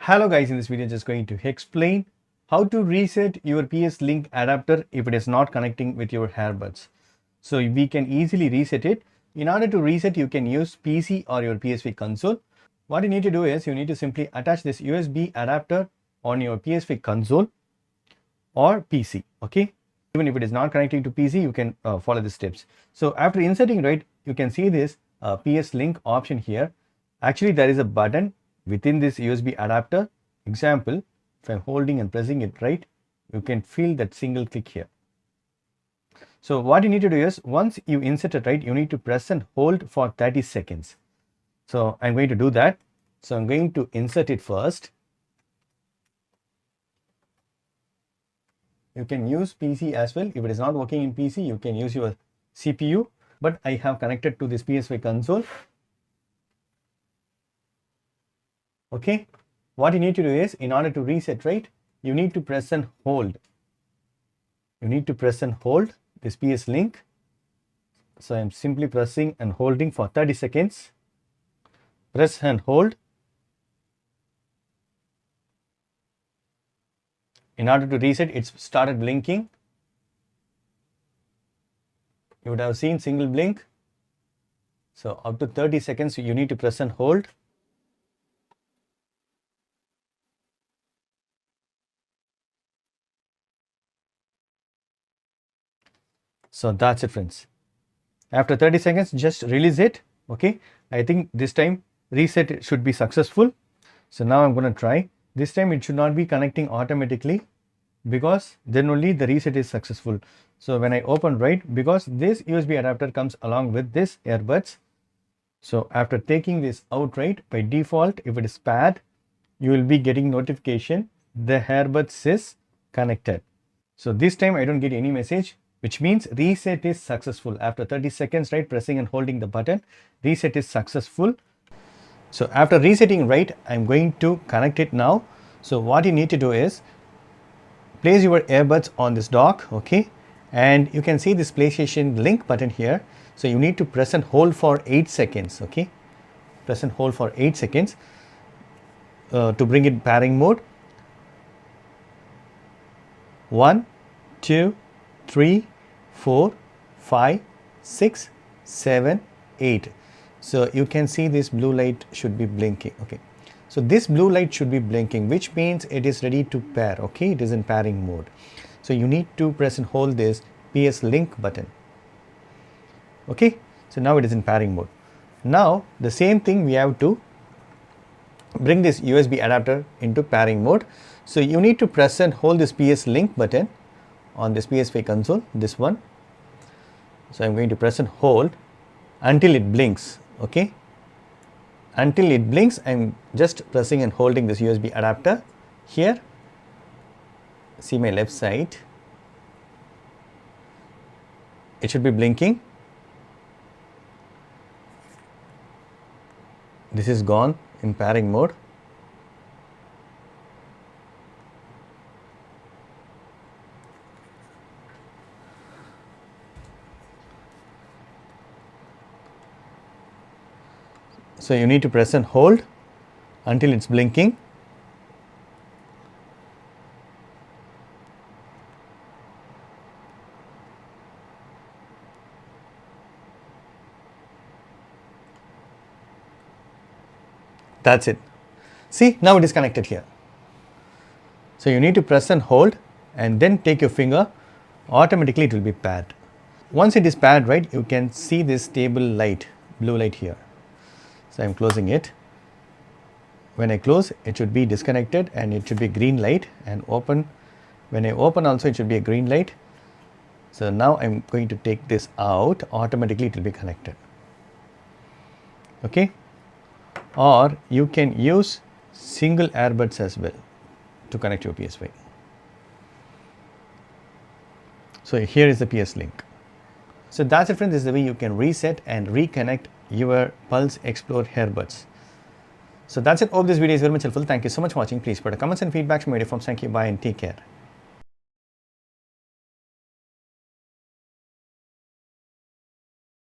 Hello guys, in this video just going to explain how to reset your PS Link adapter if it is not connecting with your earbuds. So we can easily reset it. In order to reset, you can use PC or your PS5 console. What you need to do is you need to simply attach this USB adapter on your PS5 console or PC. Okay, even if it is not connecting to PC, you can follow the steps. So after inserting, right, you can see this PS Link option here. Actually, there is a button within this USB adapter. Example, if I'm holding and pressing it, right, you can feel that single click here. So what you need to do is once you insert it, right, you need to press and hold for 30 seconds. So I'm going to do that. So I'm going to insert it first. You can use PC as well. If it is not working in PC, you can use your CPU, but I have connected to this PS5 console. Okay, what you need to do is in order to reset, right, you need to press and hold. You need to press and hold this PS Link. So I'm simply pressing and holding for 30 seconds. Press and hold. In order to reset, it's started blinking. You would have seen single blink. So up to 30 seconds, you need to press and hold. So that's it, friends. After 30 seconds, just release it. Okay, I think this time reset should be successful. So now I'm going to try. This time it should not be connecting automatically, because then only the reset is successful. So when I open, right, because this USB adapter comes along with this earbuds. So after taking this out, right, by default, if it is paired, you will be getting notification the earbuds is connected. So this time I don't get any message, which means reset is successful. After 30 seconds, right, pressing and holding the button, reset is successful. So after resetting, right, I'm going to connect it now. So what you need to do is place your earbuds on this dock, okay, and you can see this PlayStation Link button here. So you need to press and hold for 8 seconds, okay, press and hold for 8 seconds to bring it pairing mode. 1, 2, 3, 4, 5, 6, 7, 8. So you can see this blue light should be blinking. Okay, so this blue light should be blinking, which means it is ready to pair. Okay, it is in pairing mode. So you need to press and hold this PS Link button. Okay, so now it is in pairing mode. Now the same thing, we have to bring this USB adapter into pairing mode. So you need to press and hold this PS Link button on this PS5 console, this one. So I'm going to press and hold until it blinks. Okay, until it blinks, I'm just pressing and holding this USB adapter here. See my left side, it should be blinking. This is gone in pairing mode. So you need to press and hold until it's blinking. That's it. See, now it is connected here. So you need to press and hold and then take your finger, automatically it will be paired. Once it is paired, right, you can see this table light, blue light here. So I'm closing it. When I close, it should be disconnected and it should be green light, and open. When I open also, it should be a green light. So now I'm going to take this out, automatically it will be connected. Okay, or you can use single earbuds as well to connect your PS5. So here is the PS Link. So that's it, friends. This is the way you can reset and reconnect your Pulse Explore earbuds. So that's it. Hope this video is very much helpful. Thank you so much for watching. Please put a comments and feedback to my forms. Thank you. Bye and take care.